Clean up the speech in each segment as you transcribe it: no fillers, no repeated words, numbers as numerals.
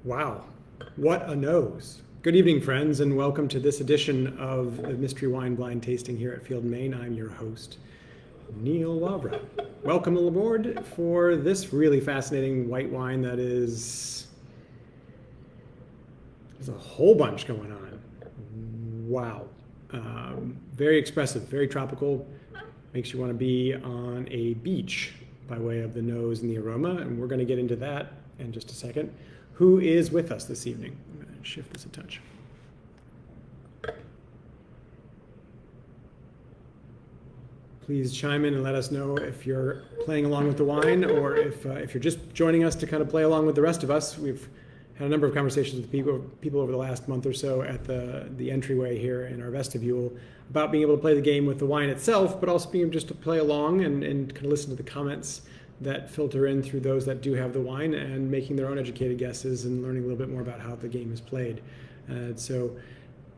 Wow, what a nose. Good evening, friends, and welcome to this edition of the Mystery Wine Blind Tasting here at Field and Main. I'm your host, Neal Wavra. Welcome aboard for this really fascinating white wine that there's a whole bunch going on. Wow. Very expressive, very tropical. Makes you want to be on a beach by way of the nose and the aroma, and we're going to get into that in just a second. Who is with us this evening? I'm going to shift this a touch. Please chime in and let us know if you're playing along with the wine or if you're just joining us to kind of play along with the rest of us. We've had a number of conversations with people over the last month or so at the entryway here in our vestibule about being able to play the game with the wine itself, but also being able just to play along and kind of listen to the comments that filter in through those that do have the wine and making their own educated guesses and learning a little bit more about how the game is played. So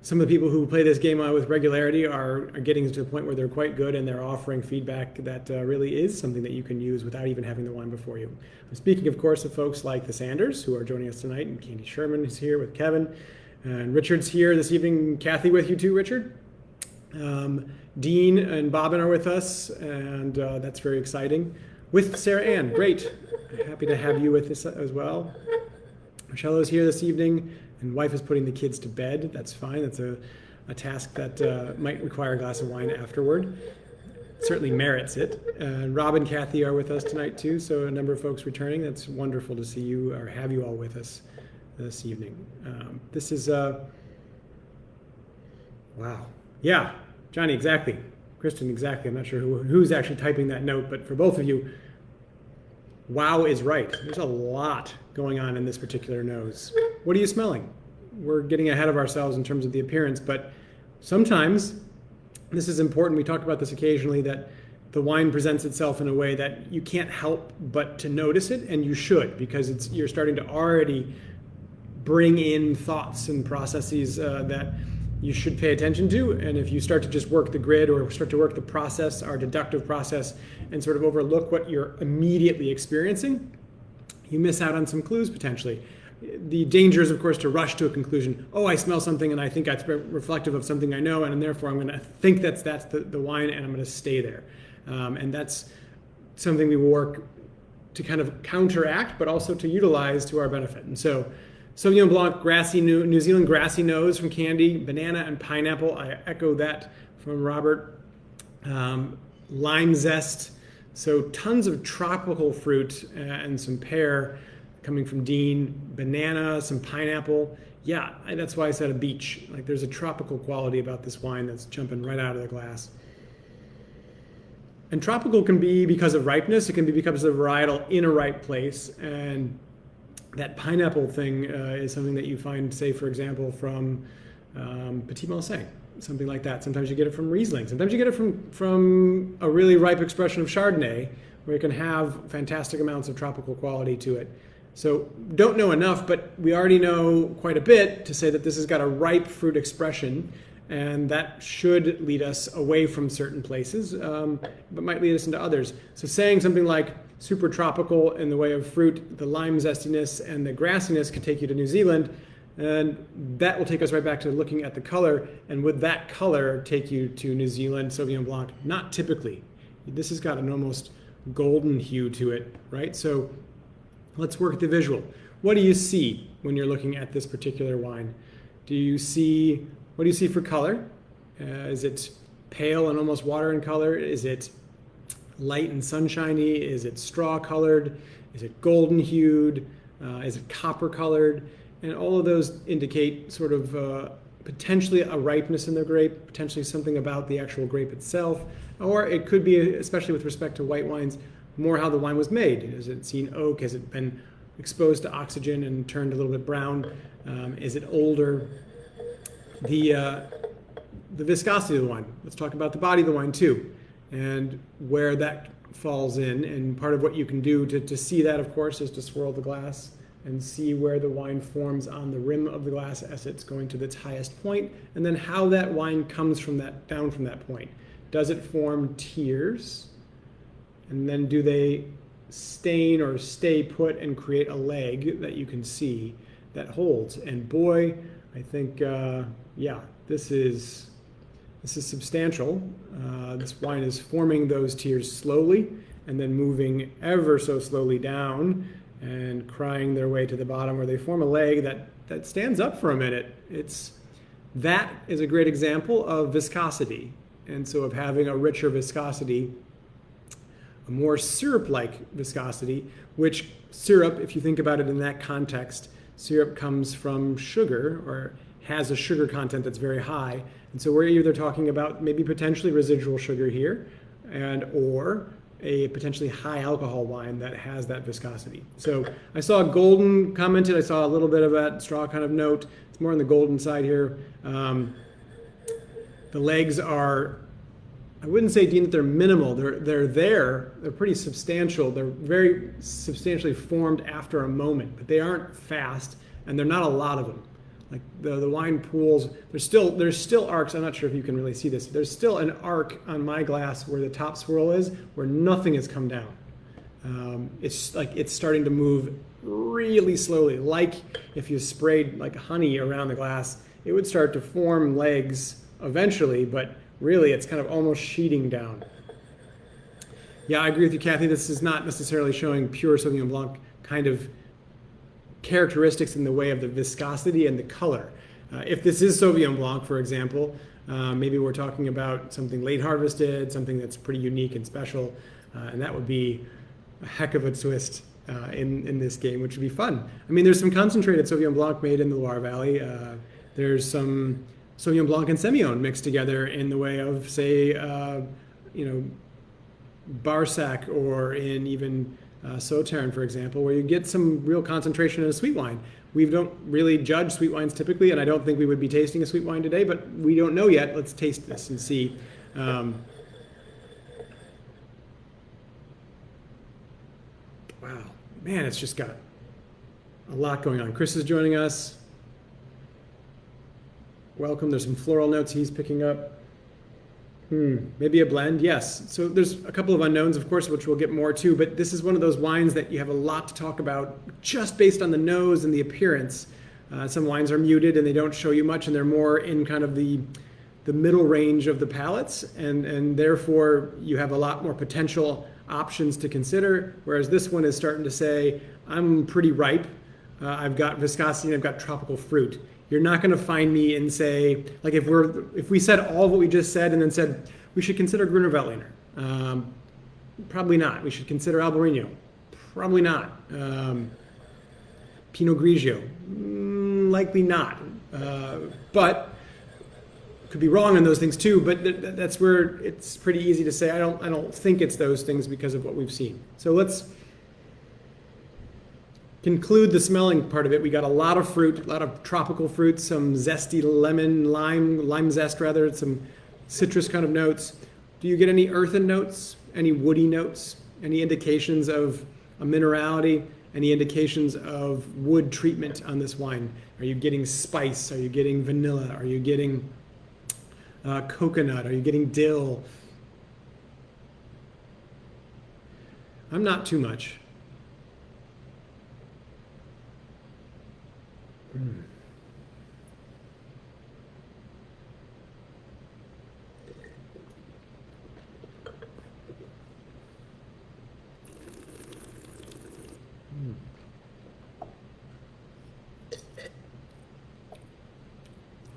some of the people who play this game with regularity are getting to the point where they're quite good and they're offering feedback that really is something that you can use without even having the wine before you. I'm speaking, of course, of folks like the Sanders, who are joining us tonight, and Candy Sherman is here with Kevin, and Richard's here this evening. Kathy with you too, Richard. Dean and Bobbin are with us, and that's very exciting. With Sarah Ann, great. Happy to have you with us as well. Michelle is here this evening, and wife is putting the kids to bed. That's fine. That's a task that might require a glass of wine afterward. Certainly merits it. Rob and Kathy are with us tonight too, so a number of folks returning. That's wonderful to see you or have you all with us this evening. This is wow. Yeah, Johnny, exactly. Kristen, exactly. I'm not sure who's actually typing that note, but for both of you, wow is right. There's a lot going on in this particular nose. What are you smelling? We're getting ahead of ourselves in terms of the appearance, but sometimes this is important. We talk about this occasionally, that the wine presents itself in a way that you can't help but to notice it, and you should, because you're starting to already bring in thoughts and processes that you should pay attention to. And if you start to just work the grid or start to work the process, our deductive process, and sort of overlook what you're immediately experiencing, you miss out on some clues potentially. The danger is, of course, to rush to a conclusion. Oh, I smell something and I think that's reflective of something I know, and therefore I'm going to think that's the wine, and I'm going to stay there. And that's something we will work to kind of counteract, but also to utilize to our benefit. And so Sauvignon Blanc, grassy New Zealand grassy nose from Candy, banana and pineapple. I echo that from Robert. Lime zest. So tons of tropical fruit and some pear coming from Dean. Banana, some pineapple. Yeah, that's why I said a beach. Like, there's a tropical quality about this wine that's jumping right out of the glass. And tropical can be because of ripeness. It can be because of varietal in a ripe place. And that pineapple thing is something that you find, say, for example, from Petit Marseille, something like that. Sometimes you get it from Riesling. Sometimes you get it from a really ripe expression of Chardonnay, where it can have fantastic amounts of tropical quality to it. So don't know enough, but we already know quite a bit to say that this has got a ripe fruit expression, and that should lead us away from certain places, but might lead us into others. So saying something like super tropical in the way of fruit, the lime zestiness and the grassiness could take you to New Zealand, and that will take us right back to looking at the color, and would that color take you to New Zealand Sauvignon Blanc? Not typically. This has got an almost golden hue to it, right? So let's work the visual. What do you see when you're looking at this particular wine? What do you see for color? Is it pale and almost water in color? Is it light and sunshiny? Is it straw colored? Is it golden hued? Is it copper colored? And all of those indicate sort of potentially a ripeness in the grape, potentially something about the actual grape itself, or it could be, especially with respect to white wines, more how the wine was made. Has it seen oak? Has it been exposed to oxygen and turned a little bit brown? Is it older? The viscosity of the wine. Let's talk about the body of the wine too, and where that falls in. And part of what you can do to see that, of course, is to swirl the glass and see where the wine forms on the rim of the glass as it's going to its highest point, and then how that wine comes from that down from that point. Does it form tiers? And then do they stain or stay put and create a leg that you can see that holds. And boy, I think, yeah, this is substantial. This wine is forming those tears slowly and then moving ever so slowly down and crying their way to the bottom, where they form a leg that stands up for a minute. That is a great example of viscosity. And so of having a richer viscosity, a more syrup-like viscosity, which syrup, if you think about it in that context, syrup comes from sugar or has a sugar content that's very high. And so we're either talking about maybe potentially residual sugar here or a potentially high alcohol wine that has that viscosity. So I saw golden commented. I saw a little bit of that straw kind of note. It's more on the golden side here. The legs are, I wouldn't say, Dean, that they're minimal. They're there. They're pretty substantial. They're very substantially formed after a moment, but they aren't fast, and they're not a lot of them. Like the wine pools, there's still arcs. I'm not sure if you can really see this. There's still an arc on my glass where the top swirl is, where nothing has come down. It's like it's starting to move really slowly. Like if you sprayed like honey around the glass, it would start to form legs eventually, but really it's kind of almost sheeting down. Yeah, I agree with you, Kathy. This is not necessarily showing pure Sauvignon Blanc kind of characteristics in the way of the viscosity and the color. If this is Sauvignon Blanc, for example, maybe we're talking about something late harvested, something that's pretty unique and special, and that would be a heck of a twist in this game, which would be fun. I mean, there's some concentrated Sauvignon Blanc made in the Loire Valley. There's some Sauvignon Blanc and Semillon mixed together in the way of, say, Barsac, or in even Sauternes, for example, where you get some real concentration in a sweet wine. We don't really judge sweet wines typically, and I don't think we would be tasting a sweet wine today, but we don't know yet. Let's taste this and see. Wow, man, it's just got a lot going on. Chris is joining us. Welcome. There's some floral notes he's picking up. Maybe a blend, yes. So there's a couple of unknowns, of course, which we'll get more to, but this is one of those wines that you have a lot to talk about just based on the nose and the appearance. Some wines are muted and they don't show you much, and they're more in kind of the middle range of the palates, and therefore you have a lot more potential options to consider, whereas this one is starting to say, I'm pretty ripe, I've got viscosity, and I've got tropical fruit. You're not going to find me and say, like if we said all of what we just said and then said we should consider Gruner Veltliner, probably not. We should consider Albarino, probably not. Pinot Grigio, likely not. But could be wrong on those things too. But that's where it's pretty easy to say I don't think it's those things because of what we've seen. So let's conclude the smelling part of it. We got a lot of fruit, a lot of tropical fruit, some zesty lime zest rather, some citrus kind of notes. Do you get any earthen notes, any woody notes, any indications of a minerality, any indications of wood treatment on this wine? Are you getting spice? Are you getting vanilla? Are you getting coconut? Are you getting dill? I'm not too much.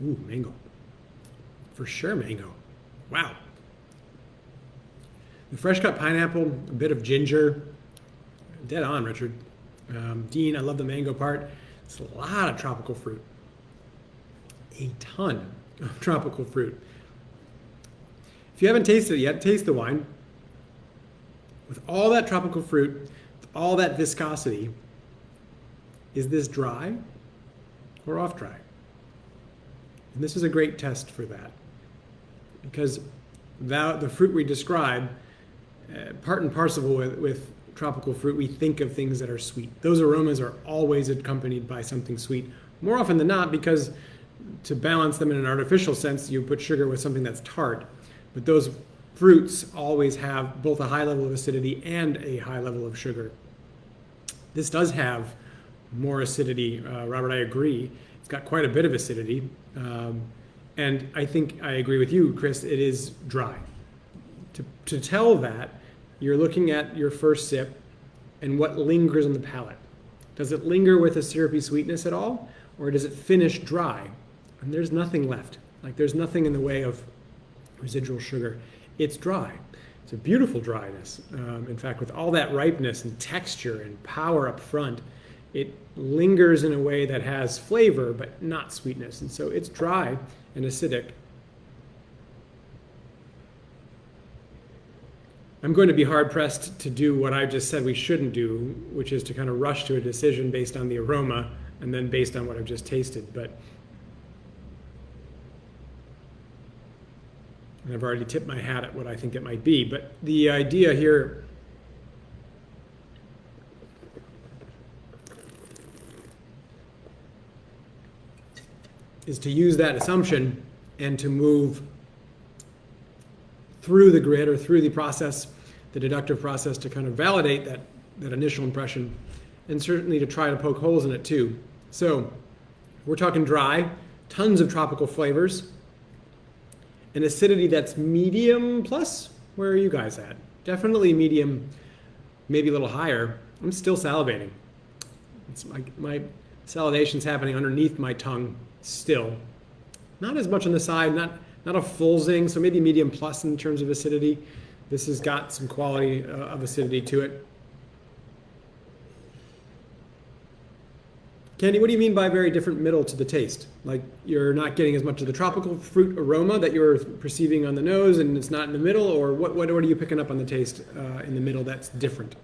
Ooh, mango. For sure, mango. Wow. The fresh cut pineapple, a bit of ginger. Dead on, Richard. Dean, I love the mango part. It's a lot of tropical fruit. A ton of tropical fruit. If you haven't tasted it yet, taste the wine. With all that tropical fruit, with all that viscosity, is this dry or off dry? And this is a great test for that. Because the fruit we describe, part and parcel with tropical fruit, we think of things that are sweet. Those aromas are always accompanied by something sweet, more often than not, because to balance them in an artificial sense, you put sugar with something that's tart. But those fruits always have both a high level of acidity and a high level of sugar. This does have more acidity. Robert, I agree. It's got quite a bit of acidity. And I think I agree with you, Chris, it is dry. To tell that, you're looking at your first sip and what lingers on the palate. Does it linger with a syrupy sweetness at all? Or does it finish dry? And there's nothing left. Like there's nothing in the way of residual sugar. It's dry. It's a beautiful dryness. In fact, with all that ripeness and texture and power up front, it lingers in a way that has flavor but not sweetness. And so it's dry and acidic. I'm going to be hard-pressed to do what I just said we shouldn't do, which is to kind of rush to a decision based on the aroma and then based on what I've just tasted. But and I've already tipped my hat at what I think it might be. But the idea here is to use that assumption and to move through the grid or through the process, the deductive process, to kind of validate that initial impression, and certainly to try to poke holes in it too. So we're talking dry, tons of tropical flavors, an acidity that's medium plus. Where are you guys at? Definitely medium, maybe a little higher. I'm still salivating. It's my salivation's happening underneath my tongue still. Not as much on the side, not a full zing, so maybe medium plus in terms of acidity. This has got some quality of acidity to it. Candy, what do you mean by very different middle to the taste? Like you're not getting as much of the tropical fruit aroma that you're perceiving on the nose and it's not in the middle, or what are you picking up on the taste in the middle that's different?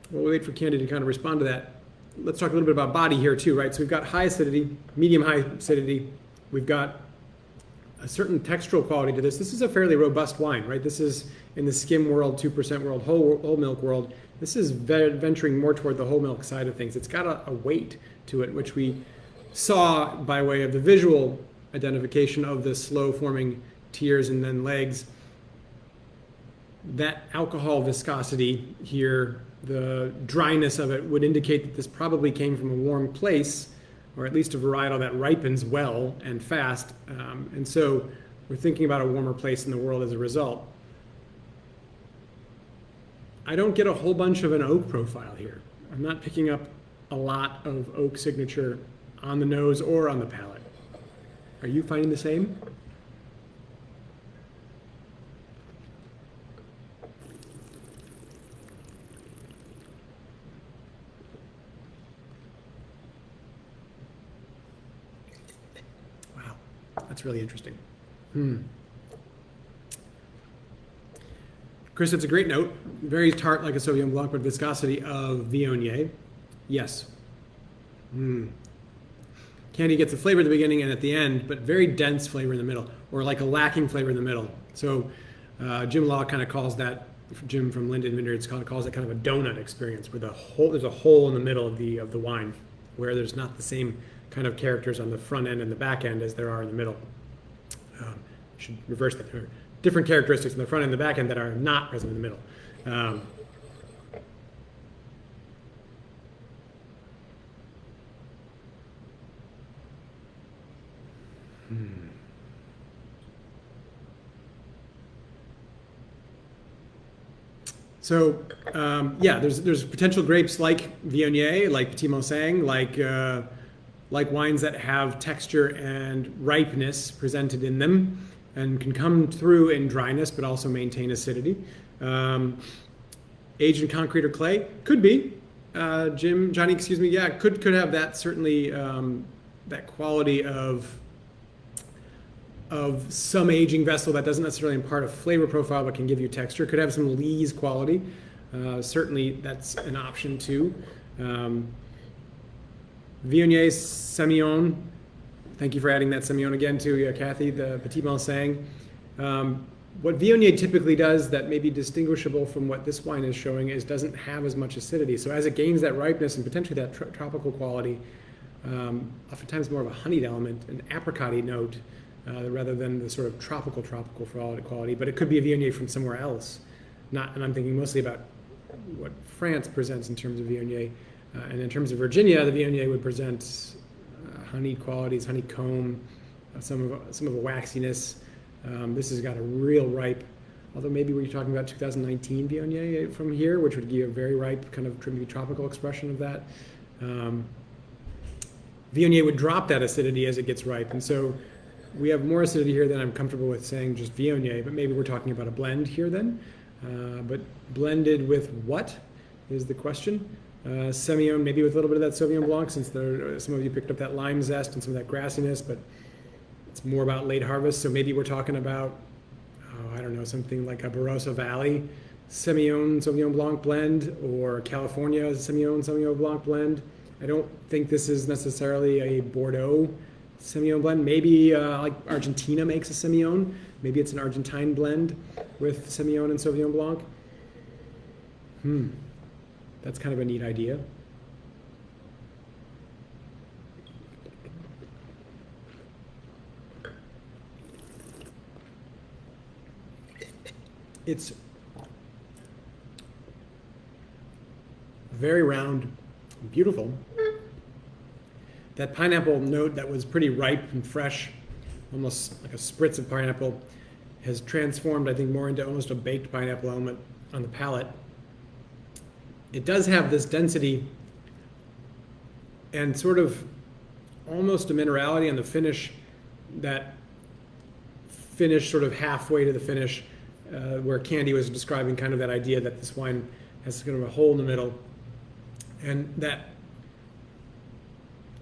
We'll wait for Candy to kind of respond to that. Let's talk a little bit about body here too, right? So we've got high acidity, medium high acidity. We've got a certain textural quality to this. This is a fairly robust wine, right? This is in the skim world, 2% world, whole milk world. This is venturing more toward the whole milk side of things. It's got a weight to it, which we saw by way of the visual identification of the slow forming tears and then legs. That alcohol viscosity here, the dryness of it, would indicate that this probably came from a warm place, or at least a varietal that ripens well and fast. And so we're thinking about a warmer place in the world as a result. I don't get a whole bunch of an oak profile here. I'm not picking up a lot of oak signature on the nose or on the palate. Are you finding the same? Wow, that's really interesting. Chris, it's a great note. Very tart like a Sauvignon Blanc, but viscosity of Viognier. Yes. Candy gets a flavor at the beginning and at the end, but very dense flavor in the middle, or like a lacking flavor in the middle. So Jim Law kind of calls that, Jim from Linden Vineyards calls it kind of a donut experience, where there's a hole in the middle of the wine, where there's not the same kind of characters on the front end and the back end as there are in the middle. Should reverse that. There are different characteristics in the front end and the back end that are not present in the middle. So yeah, there's potential grapes like Viognier, like Petit Manseng, like wines that have texture and ripeness presented in them, and can come through in dryness but also maintain acidity. Aged in concrete or clay? Could be. Johnny, excuse me, yeah, could have that, certainly, that quality of some aging vessel that doesn't necessarily impart a flavor profile but can give you texture. Could have some lees quality. Certainly that's an option too. Viognier Semillon. Thank you for adding that Semillon again to Kathy, the Petit Manseng. What Viognier typically does that may be distinguishable from what this wine is showing is doesn't have as much acidity. So as it gains that ripeness and potentially that tropical quality, oftentimes more of a honeyed element, an apricot-y note, rather than the sort of tropical quality. But it could be a Viognier from somewhere else. And I'm thinking mostly about what France presents in terms of Viognier. And in terms of Virginia, the Viognier would present honey qualities, honeycomb, some of a waxiness. This has got a real ripe, although maybe we're talking about 2019 Viognier from here, which would give a very ripe kind of maybe tropical expression of that. Viognier would drop that acidity as it gets ripe, and so we have more acidity here than I'm comfortable with saying just Viognier, but maybe we're talking about a blend here then. But blended with what is the question? Semillon, maybe with a little bit of that Sauvignon Blanc, since some of you picked up that lime zest and some of that grassiness, but it's more about late harvest. So maybe we're talking about, I don't know, something like a Barossa Valley Semillon Sauvignon Blanc blend, or California Semillon Sauvignon Blanc blend. I don't think this is necessarily a Bordeaux Semillon blend. Maybe like Argentina makes a Semillon. Maybe it's an Argentine blend with Semillon and Sauvignon Blanc. That's kind of a neat idea. It's very round, beautiful. That pineapple note that was pretty ripe and fresh, almost like a spritz of pineapple, has transformed, I think, more into almost a baked pineapple element on the palate. It does have this density and sort of almost a minerality on the finish, that finish sort of halfway to the finish, where Candy was describing kind of that idea that this wine has kind of a hole in the middle. And that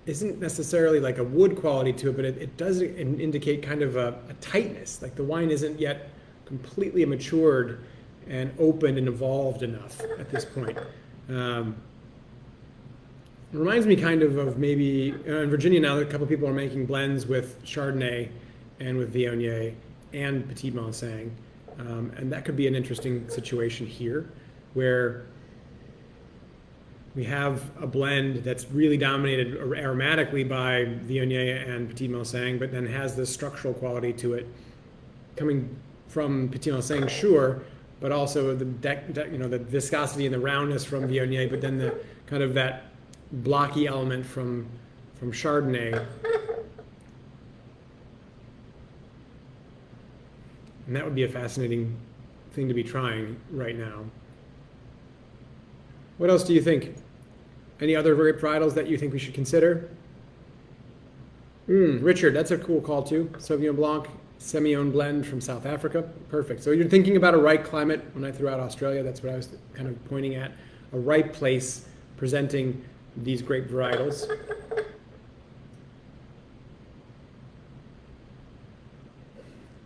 isn't necessarily like a wood quality to it, but it does indicate kind of a tightness. Like the wine isn't yet completely matured and open and evolved enough at this point. It reminds me kind of maybe in Virginia now, a couple of people are making blends with Chardonnay and with Viognier and Petit Manseng, and that could be an interesting situation here, where we have a blend that's really dominated aromatically by Viognier and Petit Manseng, but then has this structural quality to it, coming from Petit Manseng, sure, but also the the viscosity and the roundness from Viognier, but then the kind of that blocky element from Chardonnay. And that would be a fascinating thing to be trying right now. What else do you think? Any other grape varietals that you think we should consider? Richard, that's a cool call too. Sauvignon Blanc, Semillon blend from South Africa. Perfect. So you're thinking about a ripe climate. When I threw out Australia, that's what I was kind of pointing at. A ripe place presenting these grape varietals.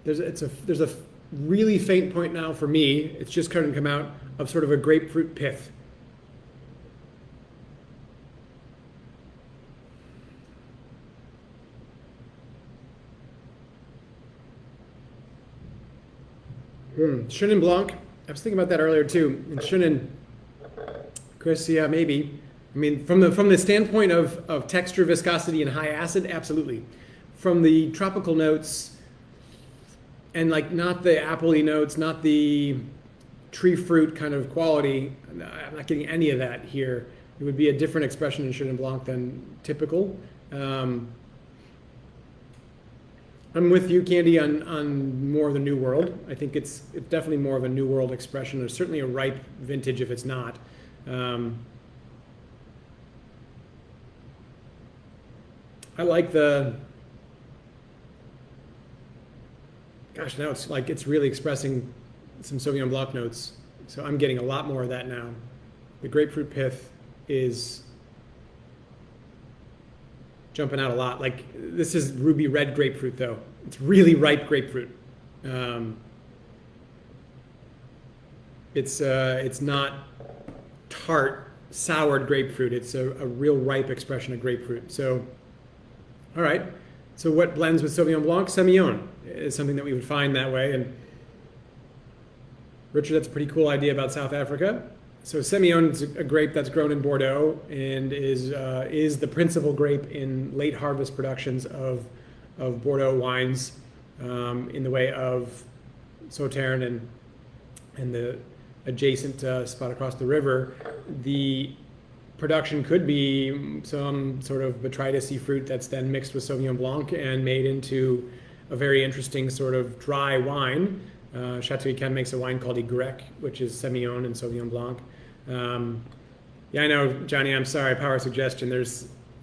There's a really faint point now for me. It's just kind of come out of sort of a grapefruit pith. Chenin Blanc. I was thinking about that earlier too. And Chenin, Chris, yeah, maybe. I mean, from the standpoint of texture, viscosity, and high acid, absolutely. From the tropical notes, and like not the appley notes, not the tree fruit kind of quality, I'm not getting any of that here. It would be a different expression in Chenin Blanc than typical. I'm with you, Candy, on more of the New World. I think it's definitely more of a New World expression. There's certainly a ripe vintage if it's not. I like the... Gosh, now it's like it's really expressing some Sauvignon Blanc notes. So I'm getting a lot more of that now. The grapefruit pith is jumping out a lot. Like this is ruby red grapefruit though. It's really ripe grapefruit. It's not tart, soured grapefruit. It's a real ripe expression of grapefruit. So, all right. So what blends with Sauvignon Blanc? Semillon is something that we would find that way. And Richard, that's a pretty cool idea about South Africa. So Semillon is a grape that's grown in Bordeaux and is the principal grape in late harvest productions of Bordeaux wines, in the way of Sauternes and the adjacent spot across the river, the production could be some sort of botrytis-y fruit that's then mixed with Sauvignon Blanc and made into a very interesting sort of dry wine. Chateau Yquem makes a wine called Y, which is Semillon and Sauvignon Blanc. Yeah, I know, Johnny, I'm sorry, power suggestion.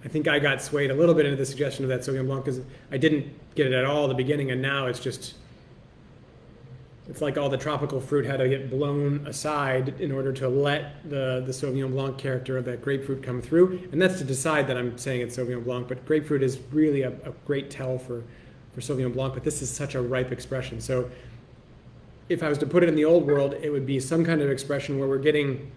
I think I got swayed a little bit into the suggestion of that Sauvignon Blanc because I didn't get it at all at the beginning, and now it's like all the tropical fruit had to get blown aside in order to let the Sauvignon Blanc character of that grapefruit come through. And that's to decide that I'm saying it's Sauvignon Blanc, but grapefruit is really a great tell for Sauvignon Blanc, but this is such a ripe expression. So if I was to put it in the old world, it would be some kind of expression where we're getting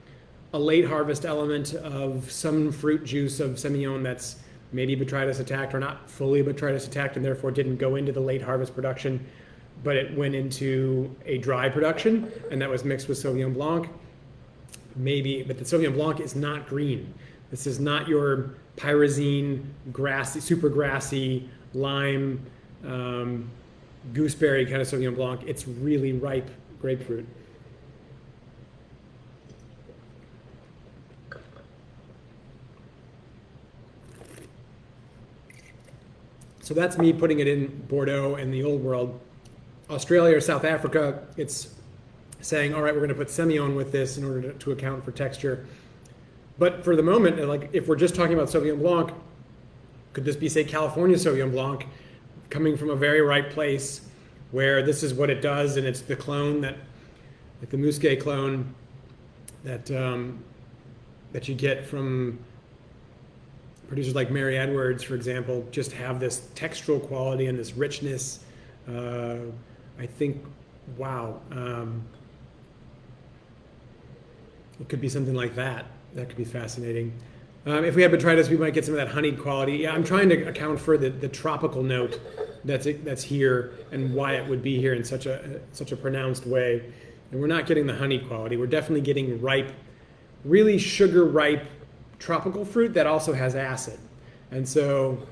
a late harvest element of some fruit juice of Semillon that's maybe botrytis attacked or not fully botrytis attacked and therefore didn't go into the late harvest production, but it went into a dry production and that was mixed with Sauvignon Blanc. Maybe, but the Sauvignon Blanc is not green. This is not your pyrazine, grassy, super grassy, lime, gooseberry kind of Sauvignon Blanc. It's really ripe grapefruit. So that's me putting it in Bordeaux in the old world. Australia or South Africa, it's saying, all right, we're going to put Semillon with this in order to account for texture. But for the moment, like if we're just talking about Sauvignon Blanc, could this be, say, California Sauvignon Blanc coming from a very ripe place where this is what it does, and it's the clone that, like the Musqué clone that that you get from producers like Mary Edwards, for example, just have this textural quality and this richness. I think, wow, it could be something like that. That could be fascinating. If we had botrytis, we might get some of that honeyed quality. Yeah, I'm trying to account for the tropical note that's here and why it would be here in such a pronounced way. And we're not getting the honey quality. We're definitely getting ripe, really sugar ripe tropical fruit that also has acid. And so,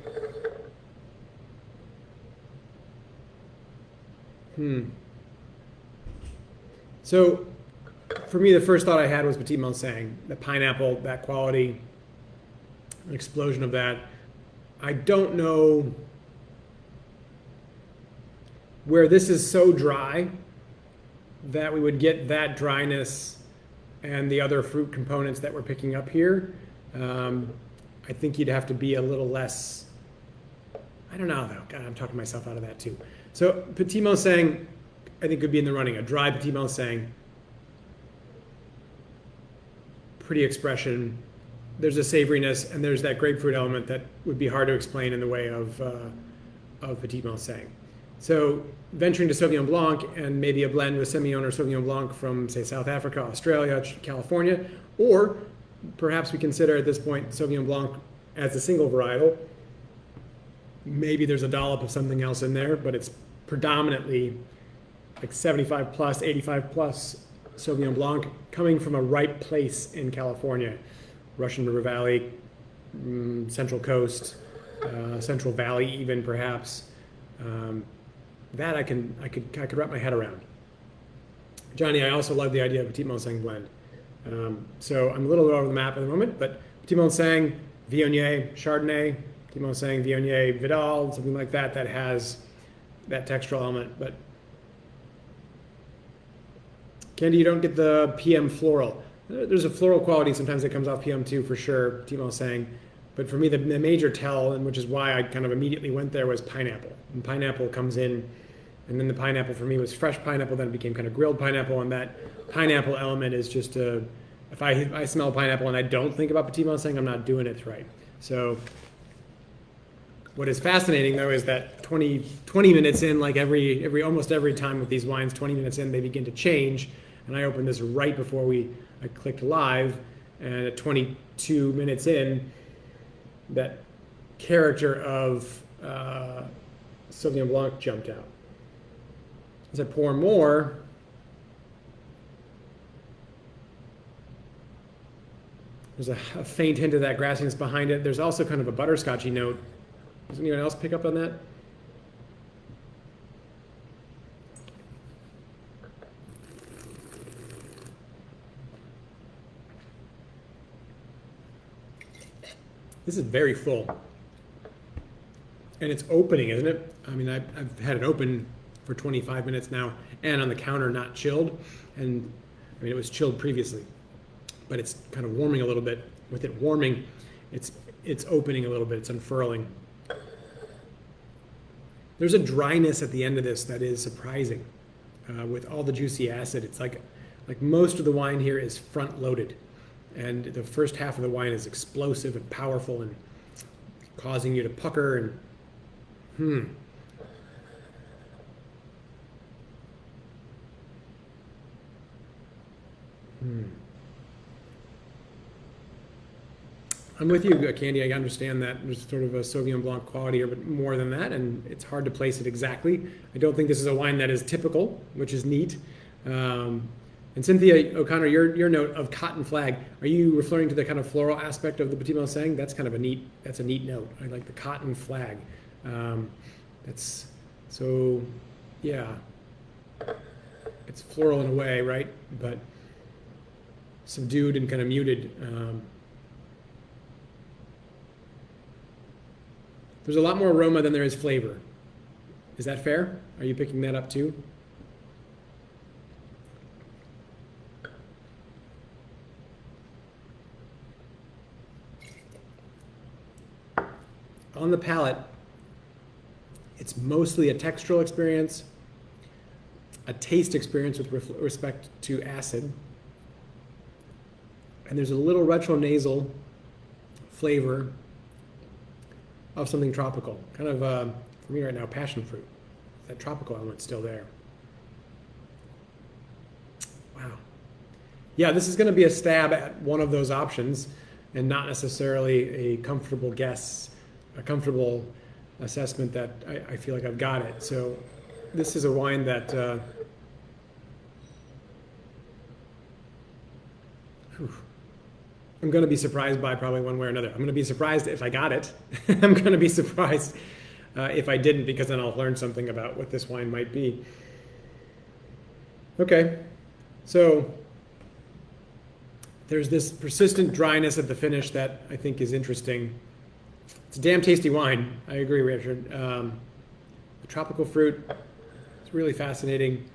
So for me, the first thought I had was Petit Manseng, the pineapple, that quality, an explosion of that. I don't know where this is so dry that we would get that dryness and the other fruit components that we're picking up here. I think you'd have to be a little less, I don't know though, God, I'm talking myself out of that too. So Petit Manseng, I think could be in the running, a dry Petit Manseng. Pretty expression. There's a savoriness and there's that grapefruit element that would be hard to explain in the way of Petit Manseng. So venturing to Sauvignon Blanc and maybe a blend with Semillon or Sauvignon Blanc from, say, South Africa, Australia, California, or perhaps we consider at this point Sauvignon Blanc as a single varietal. Maybe there's a dollop of something else in there, but it's predominantly like 75 plus, 85 plus Sauvignon Blanc coming from a ripe place in California, Russian River Valley, Central Coast, Central Valley even perhaps. That I could wrap my head around. Johnny, I also love the idea of Petit Manseng blend. So I'm a little over the map at the moment, but Petit Manseng, Viognier, Chardonnay, Petit Manseng, Viognier, Vidal, something like that that has that textural element. But Candy, you don't get the PM floral. There's a floral quality sometimes that comes off PM2 for sure, Petit Manseng. But for me, the major tell, and which is why I kind of immediately went there, was pineapple. And pineapple comes in, and then the pineapple for me was fresh pineapple, then it became kind of grilled pineapple, and that pineapple element is just if I smell pineapple and I don't think about Petit Manseng, I'm not doing it right. So what is fascinating though is that 20 minutes in, like almost every time with these wines, 20 minutes in, they begin to change. And I opened this right before I clicked live, and at 22 minutes in, that character of Sauvignon Blanc jumped out. As I pour more, there's a faint hint of that grassiness behind it. There's also kind of a butterscotchy note. Does anyone else pick up on that? This is very full. And it's opening, isn't it? I mean, I've had it open for 25 minutes now and on the counter, not chilled. And I mean, it was chilled previously, but it's kind of warming a little bit. With it warming, it's opening a little bit, it's unfurling. There's a dryness at the end of this that is surprising. With all the juicy acid, it's like most of the wine here is front loaded. And the first half of the wine is explosive and powerful and causing you to pucker and I'm with you, Candy. I understand that there's sort of a Sauvignon Blanc quality here, but more than that, and it's hard to place it exactly. I don't think this is a wine that is typical, which is neat. And Cynthia O'Connor, your note of cotton flag, are you referring to the kind of floral aspect of the Petit Malsang? That's kind of a neat note. I like the cotton flag. That's so, yeah. It's floral in a way, right? But subdued and kind of muted. There's a lot more aroma than there is flavor. Is that fair? Are you picking that up too? On the palate, it's mostly a textural experience, a taste experience with respect to acid, and there's a little retronasal flavor of something tropical. Kind of, for me right now, passion fruit. That tropical element's still there. Wow. Yeah, this is going to be a stab at one of those options and not necessarily a comfortable guess, a comfortable assessment that I feel like I've got it. So this is a wine that I'm going to be surprised by probably one way or another. I'm going to be surprised if I got it. I'm going to be surprised if I didn't, because then I'll learn something about what this wine might be. Okay, so there's this persistent dryness at the finish that I think is interesting. It's a damn tasty wine. I agree, Richard. The tropical fruit, it's really fascinating.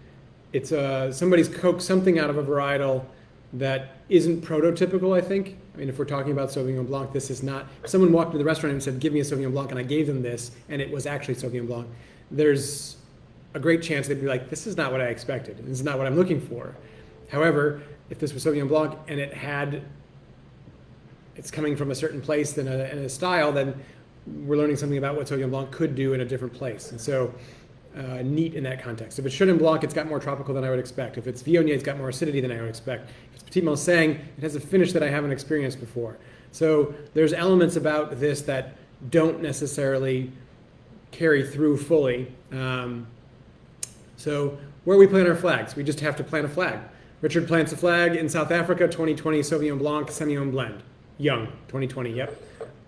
It's somebody's coaxed something out of a varietal that isn't prototypical, I think. I mean, if we're talking about Sauvignon Blanc, this is not. If someone walked into the restaurant and said, give me a Sauvignon Blanc, and I gave them this, and it was actually Sauvignon Blanc, there's a great chance they'd be like, this is not what I expected. This is not what I'm looking for. However, if this was Sauvignon Blanc and it's coming from a certain place and a style, then we're learning something about what Sauvignon Blanc could do in a different place. And so neat in that context. If it's Chenin Blanc, it's got more tropical than I would expect. If it's Viognier, it's got more acidity than I would expect. If it's Petit Malsang, it has a finish that I haven't experienced before. So there's elements about this that don't necessarily carry through fully. So where we plant our flags, we just have to plant a flag. Richard plants a flag in South Africa, 2020 Sauvignon Blanc, Semillon blend. Young, 2020, yep.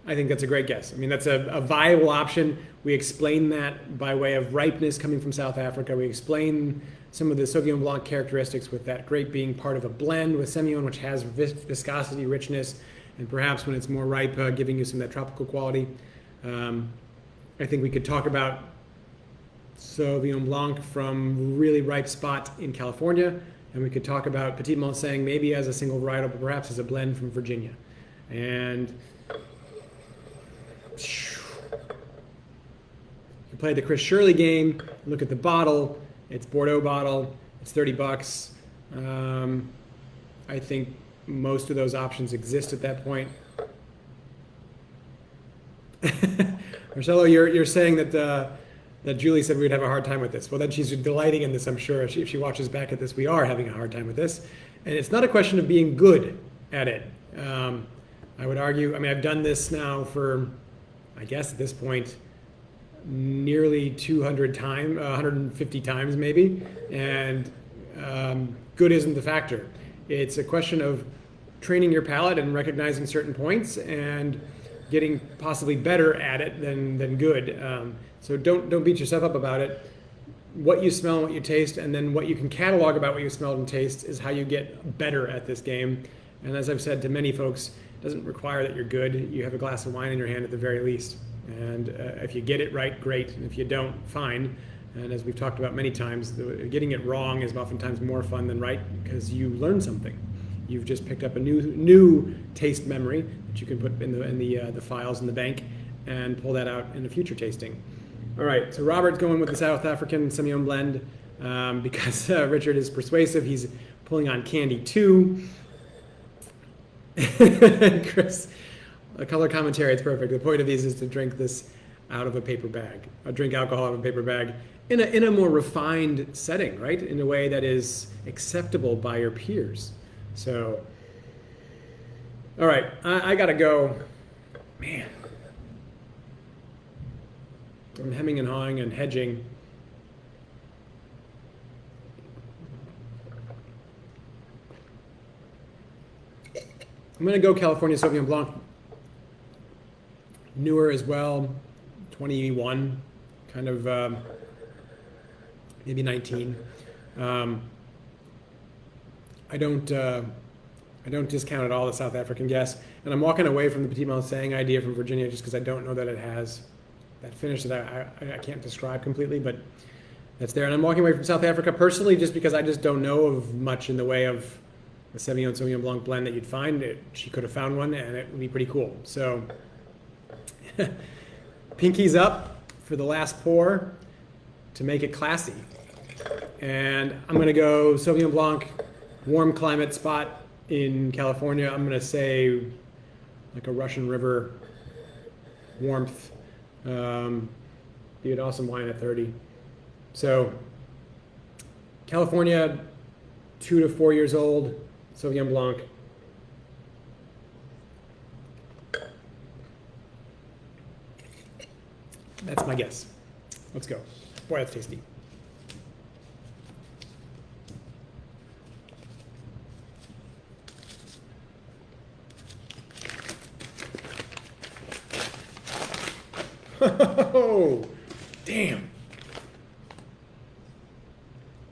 I think that's a great guess. I mean, that's a viable option. We explain that by way of ripeness coming from South Africa. We explain some of the Sauvignon Blanc characteristics with that grape being part of a blend with Semillon, which has viscosity, richness, and perhaps when it's more ripe, giving you some of that tropical quality. I think we could talk about Sauvignon Blanc from really ripe spot in California, and we could talk about Petit Malsang maybe as a single varietal, but perhaps as a blend from Virginia. And you play the Chris Shirley game, look at the bottle, it's Bordeaux bottle, it's $30. I think most of those options exist at that point. Marcelo, you're saying that Julie said we'd have a hard time with this. Well, then she's delighting in this, I'm sure. If she watches back at this, we are having a hard time with this. And it's not a question of being good at it. I would argue, I mean, I've done this now for, I guess at this point, nearly 200 times, 150 times maybe, and good isn't the factor. It's a question of training your palate and recognizing certain points and getting possibly better at it than good. So don't beat yourself up about it. What you smell and what you taste, and then what you can catalog about what you smelled and taste is how you get better at this game. And as I've said to many folks, doesn't require that you're good. You have a glass of wine in your hand at the very least. And if you get it right, great. And if you don't, fine. And as we've talked about many times, getting it wrong is oftentimes more fun than right because you learn something. You've just picked up a new taste memory that you can put in the files in the bank and pull that out in a future tasting. All right, so Robert's going with the South African Semillon blend because Richard is persuasive. He's pulling on Candy 2. Chris, a color commentary, it's perfect. The point of these is to drink this out of a paper bag, drink alcohol out of a paper bag in a more refined setting, right? In a way that is acceptable by your peers. So, all right, I gotta go. Man, I'm hemming and hawing and hedging. I'm gonna go California Sauvignon Blanc. Newer as well, 21, kind of maybe 19. I don't discount at all the South African guess, and I'm walking away from the Petit Malsang idea from Virginia just because I don't know that it has that finish that I can't describe completely, but that's there. And I'm walking away from South Africa personally just because I just don't know of much in the way of a Sauvignon Blanc blend that you'd find. She could have found one, and it would be pretty cool. So, pinkies up for the last pour to make it classy. And I'm going to go Sauvignon Blanc, warm climate spot in California. I'm going to say like a Russian River warmth. Be an awesome wine at 30. So California, 2 to 4 years old, Sauvignon Blanc. That's my guess. Let's go. Boy, that's tasty. Oh, damn.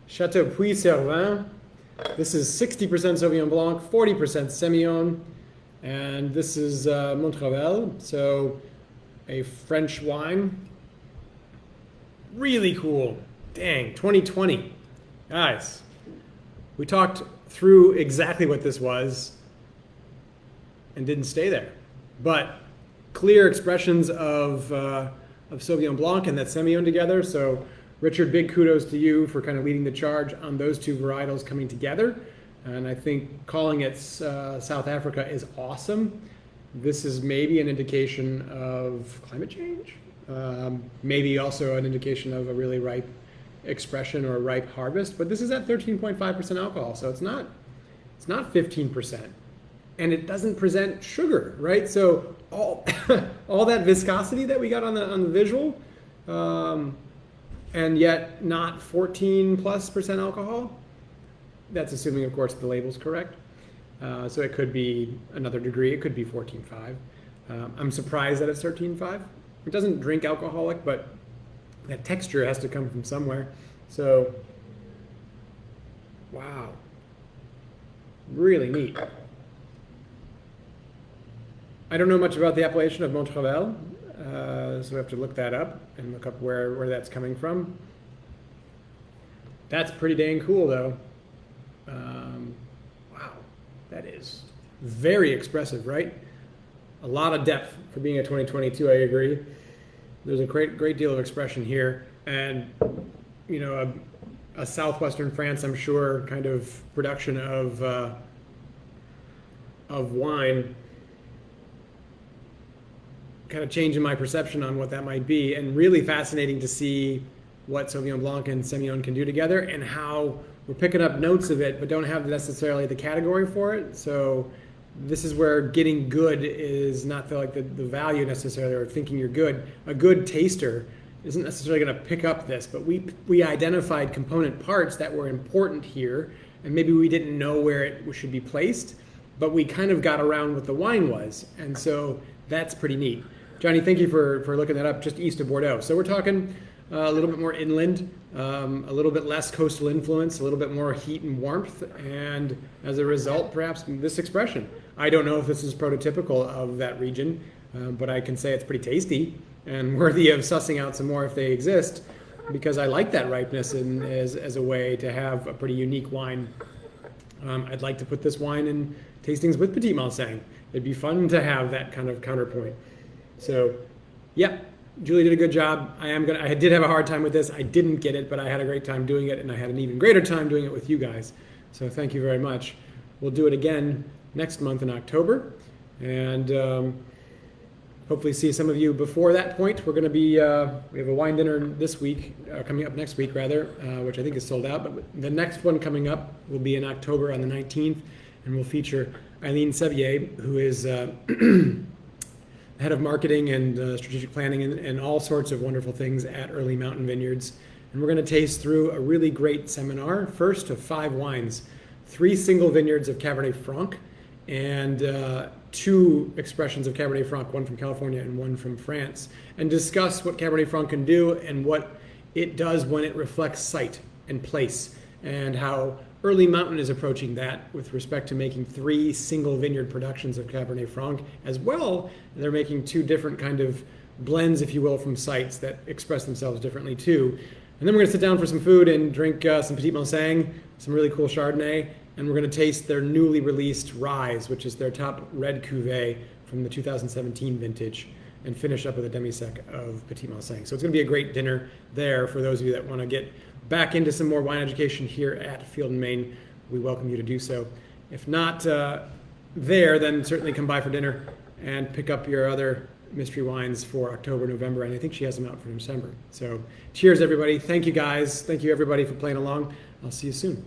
Chateau Puy-Servin. This is 60% Sauvignon Blanc, 40% Semillon, and this is Montrevel, so a French wine. Really cool. Dang, 2020. Guys, we talked through exactly what this was and didn't stay there. But clear expressions of Sauvignon Blanc and that Semillon together. So Richard, big kudos to you for kind of leading the charge on those two varietals coming together. And I think calling it South Africa is awesome. This is maybe an indication of climate change. Maybe also an indication of a really ripe expression or a ripe harvest. But this is at 13.5% alcohol, so it's not 15%. And it doesn't present sugar, right? So all all that viscosity that we got on the visual, and yet not 14+% alcohol. That's assuming, of course, the label's correct. So it could be another degree. It could be 14.5. I'm surprised that it's 13.5. It doesn't drink alcoholic, but that texture has to come from somewhere. So, wow, really neat. I don't know much about the appellation of Montrevel, so we have to look that up and look up where that's coming from. That's pretty dang cool, though. Wow, that is very expressive, right? A lot of depth for being a 2022, I agree. There's a great deal of expression here. And, you know, a southwestern France, I'm sure, kind of production of wine, kind of changing my perception on what that might be, and really fascinating to see what Sauvignon Blanc and Semillon can do together and how we're picking up notes of it but don't have necessarily the category for it. So this is where getting good is not the value necessarily, or thinking you're good. A good taster isn't necessarily going to pick up this, but we identified component parts that were important here, and maybe we didn't know where it should be placed, but we kind of got around what the wine was, and so that's pretty neat. Johnny, thank you for looking that up, just east of Bordeaux. So we're talking a little bit more inland, a little bit less coastal influence, a little bit more heat and warmth, and as a result, perhaps this expression. I don't know if this is prototypical of that region, but I can say it's pretty tasty and worthy of sussing out some more if they exist, because I like that ripeness as a way to have a pretty unique wine. I'd like to put this wine in tastings with Petit Malsang. It'd be fun to have that kind of counterpoint. So, yeah, Julie did a good job. I did have a hard time with this. I didn't get it, but I had a great time doing it, and I had an even greater time doing it with you guys. So thank you very much. We'll do it again next month in October, and hopefully see some of you before that point. We're going to be, we have a wine dinner this week, coming up next week rather, which I think is sold out, but the next one coming up will be in October on the 19th, and we'll feature Eileen Sevier, who is head of marketing and strategic planning and all sorts of wonderful things at Early Mountain Vineyards. And we're going to taste through a really great seminar, first of 5 wines, 3 single vineyards of Cabernet Franc, and 2 expressions of Cabernet Franc, one from California and one from France, and discuss what Cabernet Franc can do and what it does when it reflects site and place, and how Early Mountain is approaching that with respect to making 3 single vineyard productions of Cabernet Franc. As well, they're making 2 different kind of blends, if you will, from sites that express themselves differently too. And then we're going to sit down for some food and drink some Petit Malsang, some really cool Chardonnay, and we're going to taste their newly released Rise, which is their top red cuvee from the 2017 vintage, and finish up with a demi-sec of Petit Malsang. So it's going to be a great dinner there for those of you that want to get back into some more wine education here at Field & Main. We welcome you to do so. If not there, then certainly come by for dinner and pick up your other mystery wines for October, November, and I think she has them out for December. So cheers, everybody. Thank you, guys. Thank you, everybody, for playing along. I'll see you soon.